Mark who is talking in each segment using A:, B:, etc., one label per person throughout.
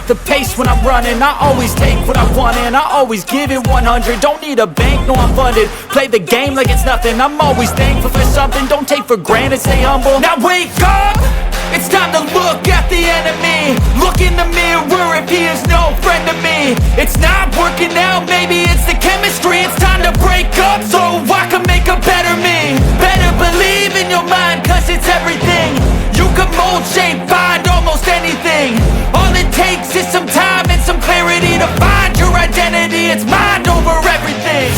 A: set the pace when I'm running. I always take what I want and I always give it 100. Don't need a bank, no I'm funded. Play the game like it's nothing. I'm always thankful for something. Don't take for granted, stay humble. Now wake up! It's time to look at the enemy. Look in the mirror if he is no friend to me. It's not working out, maybe it's the chemistry. It's time to break up so I can make a better me. Better believe in your mind, cause it's everything. You can mold, shape, find almost anything. All it takes is some time and some clarity to find your identity. It's mind over everything.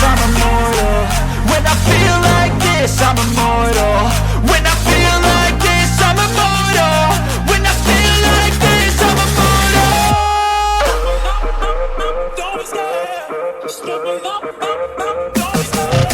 A: I'm immortal. When I feel like this, I'm immortal. When I feel like this, I'm immortal. When I feel like this, I'm immortal. Don't be scared. Just open up. Don't be scared.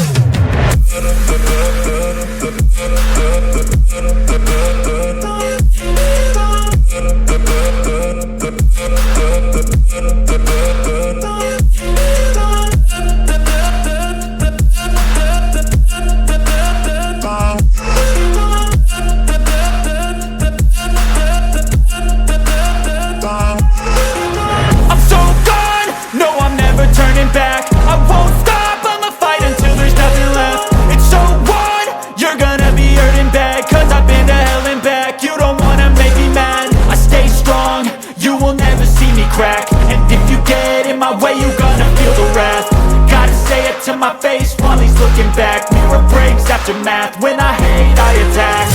A: And if you get in my way, you gonna feel the wrath. Gotta say it to my face while he's looking back. Mirror breaks after math. When I hate, I attack.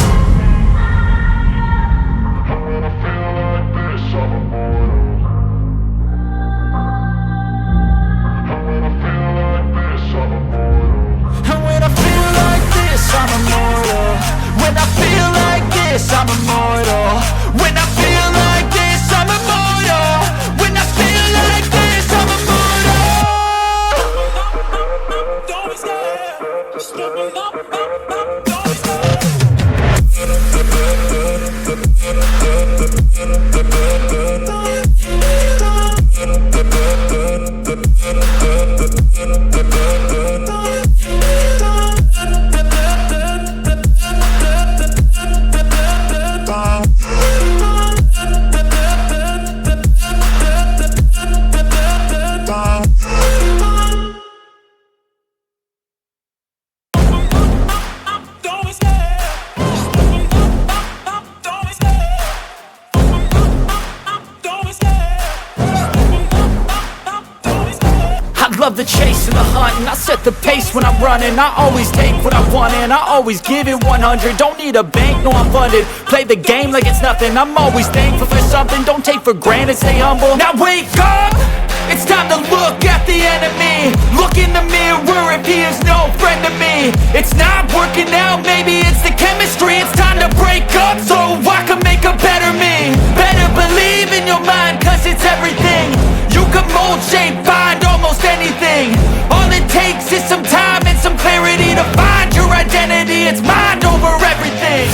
A: And when I feel like this, I'm immortal. When I feel like this, I'm immortal. When I feel like this, I'm immortal. When I feel like this, I'm immortal. Don't be scared. Just open up. Don't be scared. Love the chase and the hunt, and I set the pace when I'm running. I always take what I want and I always give it 100. Don't need a bank, no I'm funded. Play the game like it's nothing. I'm always thankful for something. Don't take for granted, stay humble. Now wake up! It's time to look at the enemy. Look in the mirror if he is no friend to me. It's not working out, maybe it's the chemistry. It's time to break up so I can make a better me. Better believe in your mind, cause it's everything. You can mold, shape, find almost anything. All it takes is some time and some clarity to find your identity. It's mind over everything.